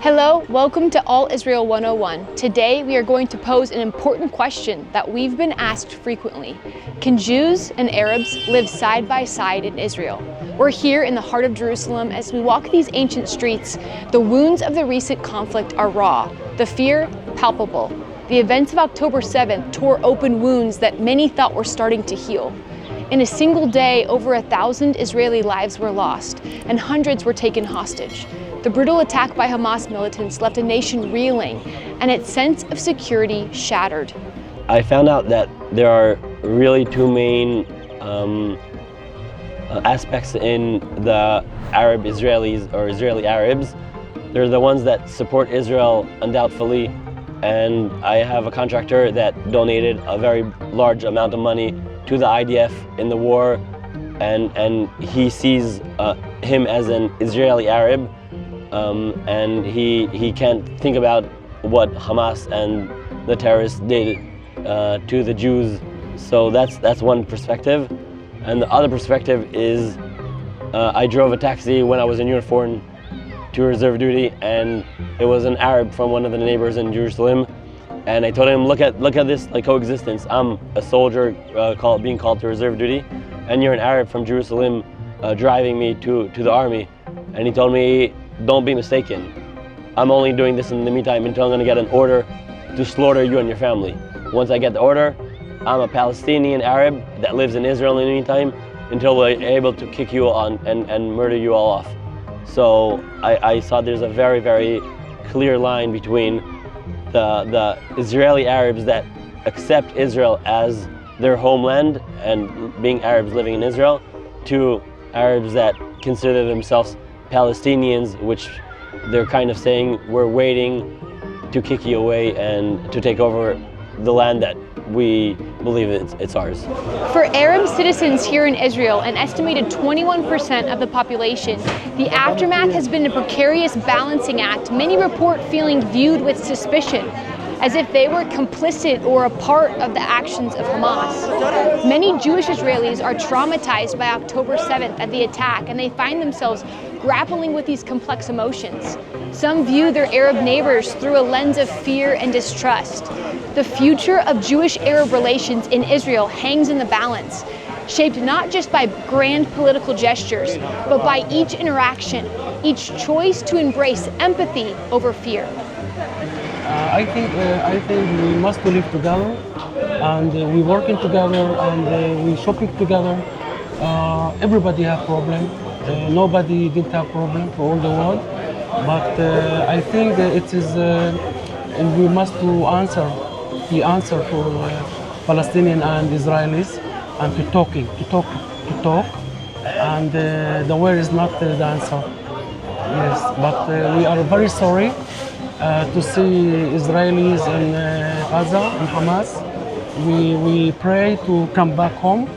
Hello, welcome to All Israel 101. Today we are going to pose an important question that we've been asked frequently. Can Jews and Arabs live side by side in Israel? We're here in the heart of Jerusalem. As we walk these ancient streets, the wounds of the recent conflict are raw, the fear palpable. The events of October 7th tore open wounds that many thought were starting to heal. In a single day, over 1,000 Israeli lives were lost and hundreds were taken hostage. The brutal attack by Hamas militants left a nation reeling and its sense of security shattered. I found out that there are really two main aspects in the Arab Israelis or Israeli Arabs. They're the ones that support Israel undoubtedly, and I have a contractor that donated a very large amount of money to the IDF in the war, and he sees him as an Israeli Arab, and he can't think about what Hamas and the terrorists did to the Jews. So that's one perspective. And the other perspective is I drove a taxi when I was in uniform to reserve duty, and it was an Arab from one of the neighbors in Jerusalem. And I told him, look at this like coexistence. I'm a soldier being called to reserve duty, and you're an Arab from Jerusalem driving me to the army. And he told me, don't be mistaken. I'm only doing this in the meantime until I'm going to get an order to slaughter you and your family. Once I get the order, I'm a Palestinian Arab that lives in Israel in the meantime until we're able to kick you on and murder you all off. So I saw there's a very, very clear line between the Israeli Arabs that accept Israel as their homeland and being Arabs living in Israel, to Arabs that consider themselves Palestinians, which they're kind of saying, we're waiting to kick you away and to take over the land that we believe it's ours. For Arab citizens here in Israel, an estimated 21% of the population, the aftermath has been a precarious balancing act. Many report feeling viewed with suspicion, as if they were complicit or a part of the actions of Hamas. Many Jewish Israelis are traumatized by October 7th at the attack, and they find themselves grappling with these complex emotions. Some view their Arab neighbors through a lens of fear and distrust. The future of Jewish-Arab relations in Israel hangs in the balance, shaped not just by grand political gestures, but by each interaction, each choice to embrace empathy over fear. I think we must live together, and we working together, and we shopping together. Everybody have problem. Nobody didn't have problem for all the world, but I think it is, and we must to answer for Palestinian and Israelis, and to talk, and the word is not the answer. Yes, but we are very sorry to see Israelis in Gaza and Hamas. We pray to come back home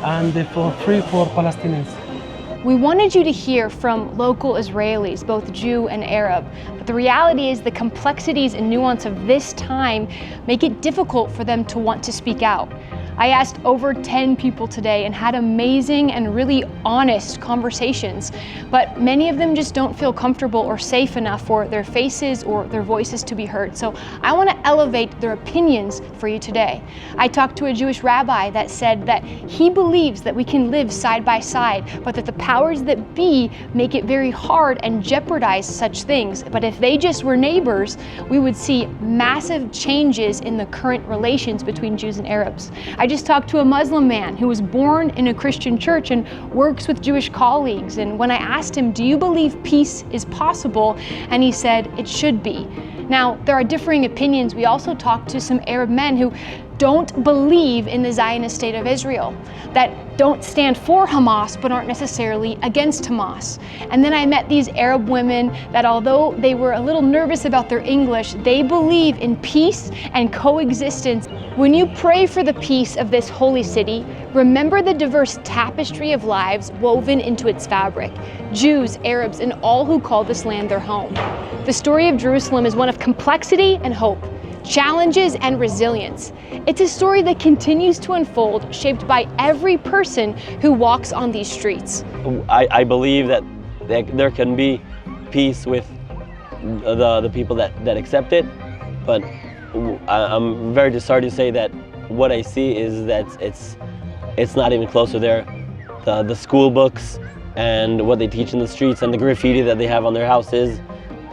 and for free for Palestinians. We wanted you to hear from local Israelis, both Jew and Arab, but the reality is the complexities and nuance of this time make it difficult for them to want to speak out. I asked over 10 people today and had amazing and really honest conversations, but many of them just don't feel comfortable or safe enough for their faces or their voices to be heard. So I want to elevate their opinions for you today. I talked to a Jewish rabbi that said that he believes that we can live side by side, but that the powers that be make it very hard and jeopardize such things. But if they just were neighbors, we would see massive changes in the current relations between Jews and Arabs. I just talked to a Muslim man who was born in a Christian church and works with Jewish colleagues. And when I asked him, do you believe peace is possible? And he said, it should be. Now, there are differing opinions. We also talked to some Arab men who don't believe in the Zionist state of Israel, that don't stand for Hamas but aren't necessarily against Hamas. And then I met these Arab women that, although they were a little nervous about their English, they believe in peace and coexistence. When you pray for the peace of this holy city, remember the diverse tapestry of lives woven into its fabric. Jews, Arabs, and all who call this land their home. The story of Jerusalem is one of complexity and hope, challenges and resilience. It's a story that continues to unfold, shaped by every person who walks on these streets. I believe that there can be peace with the people that accept it, but I'm very sorry to say that what I see is that it's not even close to there. The school books and what they teach in the streets and the graffiti that they have on their houses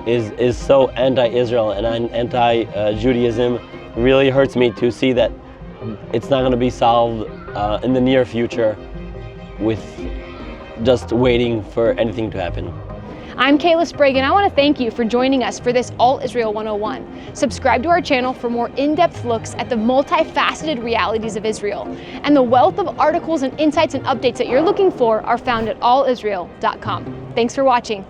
is so anti-Israel and anti-Judaism. Really hurts me to see that it's not going to be solved in the near future with just waiting for anything to happen. I'm Kayla Sprague, and I want to thank you for joining us for this All Israel 101. Subscribe to our channel for more in-depth looks at the multifaceted realities of Israel. And the wealth of articles and insights and updates that you're looking for are found at allisrael.com. Thanks for watching.